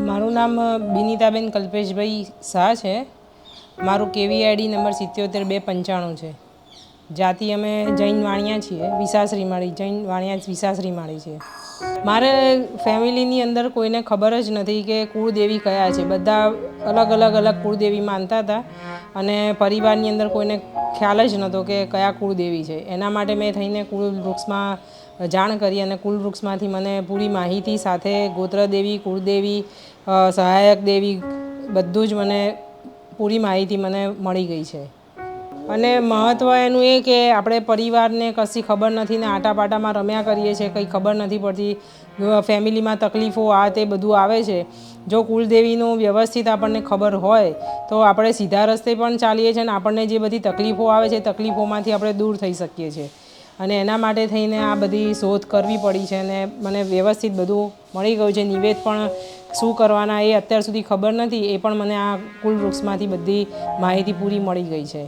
મારું નામ બિનિતાબેન કલ્પેશભાઈ શાહ છે। મારું KVID નંબર 77-295 છે। જાતિ અમે જૈન વાણિયા છીએ, વિસાસરી માળી, જૈન વાણિયા વિસાસરી માળી છે। મારે ફેમિલીની અંદર કોઈને ખબર જ નથી કે કુળદેવી કયા છે। બધા અલગ કુળદેવી માનતા હતા અને પરિવારની અંદર કોઈને ખ્યાલ જ નહોતો કે કયા કુળદેવી છે। એના માટે મેં થઈને કુળ વૃક્ષમાં જાણ કરી અને કુળ વૃક્ષમાંથી મને પૂરી માહિતી સાથે ગોત્રદેવી, કુળદેવી, સહાયક દેવી બધું જ મને પૂરી માહિતી મને મળી ગઈ છે। અને મહત્ત્વ એનું એ કે આપણે પરિવારને કશી ખબર નથી ને આટાપાટામાં રમ્યા કરીએ છીએ, કંઈ ખબર નથી પડતી, ફેમિલીમાં તકલીફો આ તે બધું આવે છે। જો કુળદેવીનું વ્યવસ્થિત આપણને ખબર હોય તો આપણે સીધા રસ્તે પણ ચાલીએ છીએ અને આપણને જે બધી તકલીફો આવે છે તકલીફોમાંથી આપણે દૂર થઈ શકીએ છીએ। અને એના માટે થઈને આ બધી શોધ કરવી પડી છે અને મને વ્યવસ્થિત બધું મળી ગયું છે। નિવેદ પણ શું કરવાના એ અત્યાર સુધી ખબર નથી, એ પણ મને આ કુળ વૃક્ષમાંથી બધી માહિતી પૂરી મળી ગઈ છે।